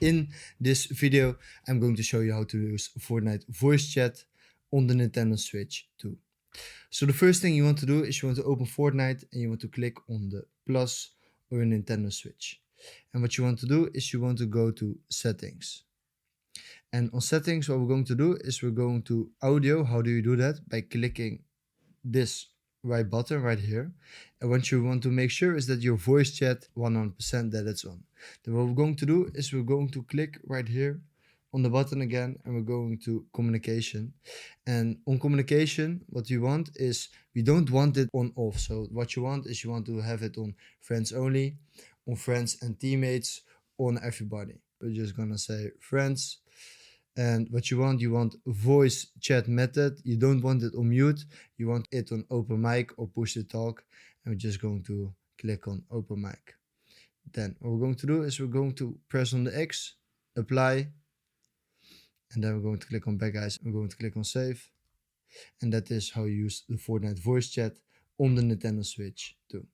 In this video, I'm going to show you how to use Fortnite voice chat on the Nintendo Switch too. So the first thing you want to do is you want to open Fortnite and you want to click on the plus or your Nintendo Switch. And what you want to do is you want to go to settings. And on settings, what we're going to do is we're going to audio. How do you do that? By clicking this right button right here. And what you want to make sure is that your voice chat 100% that it's on. Then what we're going to do is we're going to click right here on the button again and we're going to communication. And on communication, what you want is we don't want it on off. So what you want is you want to have it on friends only, on friends and teammates, on everybody. We're just gonna say friends. And what you want voice chat method. You don't want it on mute. You want it on open mic or push to talk. And we're just going to click on open mic. Then what we're going to do is we're going to press on the X, apply. And then we're going to click on back guys. We're going to click on save. And that is how you use the Fortnite voice chat on the Nintendo Switch too.